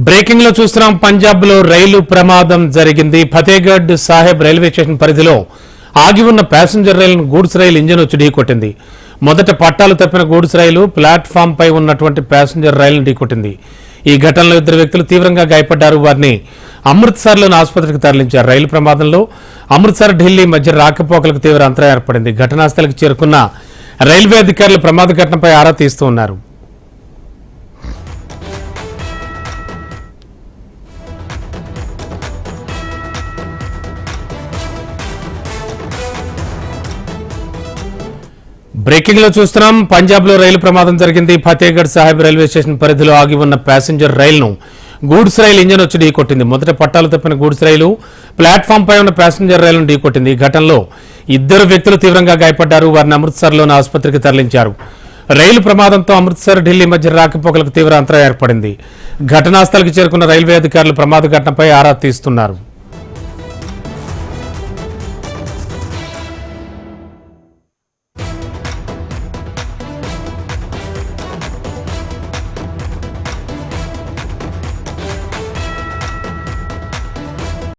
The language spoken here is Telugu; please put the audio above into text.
బ్రేకింగ్ లో చూస్తున్నాం. పంజాబ్ లో రైలు ప్రమాదం జరిగింది. ఫతేగఢ్ సాహెబ్ రైల్వే స్టేషన్ పరిధిలో ఆగి ఉన్న ప్యాసింజర్ రైలును గూడ్స్ రైలు ఇంజిన్ వచ్చి ఢీకొట్టింది. మొదట పట్టాలు తప్పిన గూడ్స్ రైలు ప్లాట్ఫామ్ పై ఉన్నటువంటి ప్యాసింజర్ రైలును ఢీకొట్టింది. ఈ ఘటనలో 2 వ్యక్తులు తీవ్రంగా గాయపడ్డారు. వారిని అమృత్సర్లోని ఆసుపత్రికి తరలించారు. రైలు ప్రమాదంలో అమృత్సర్ ఢిల్లీ మధ్య రాకపోకలకు తీవ్ర అంతరాయం ఏర్పడింది. ఘటనాస్థలికి చేరుకున్న రైల్వే అధికారులు ప్రమాద ఘటనపై ఆరా తీస్తూ ఉన్నారు. బ్రేకింగ్ లో చూస్తున్నాం. పంజాబ్ లో రైలు ప్రమాదం జరిగింది. ఫతేగఢ్ సాహెబ్ రైల్వే స్టేషన్ పరిధిలో ఆగి ఉన్న ప్యాసింజర్ రైలును గూడ్స్ రైలు ఇంజిన్ వచ్చి ఢీకొట్టింది. మొదట పట్టాలు తప్పిన గూడ్స్ రైలు ప్లాట్ఫామ్ పై ఉన్న ప్యాసింజర్ రైలును ఢీకొట్టింది. ఈ ఘటనలో 2 వ్యక్తులు తీవ్రంగా గాయపడ్డారు. వారిని అమృత్సర్లోని ఆసుపత్రికి తరలించారు. రైలు ప్రమాదంతో అమృత్సర్ ఢిల్లీ మధ్య రాకపోకలకు తీవ్ర అంతరాయం ఏర్పడింది. ఘటనాస్థలికి చేరుకున్న రైల్వే అధికారులు ప్రమాద ఘటనపై ఆరా తీస్తున్నారు.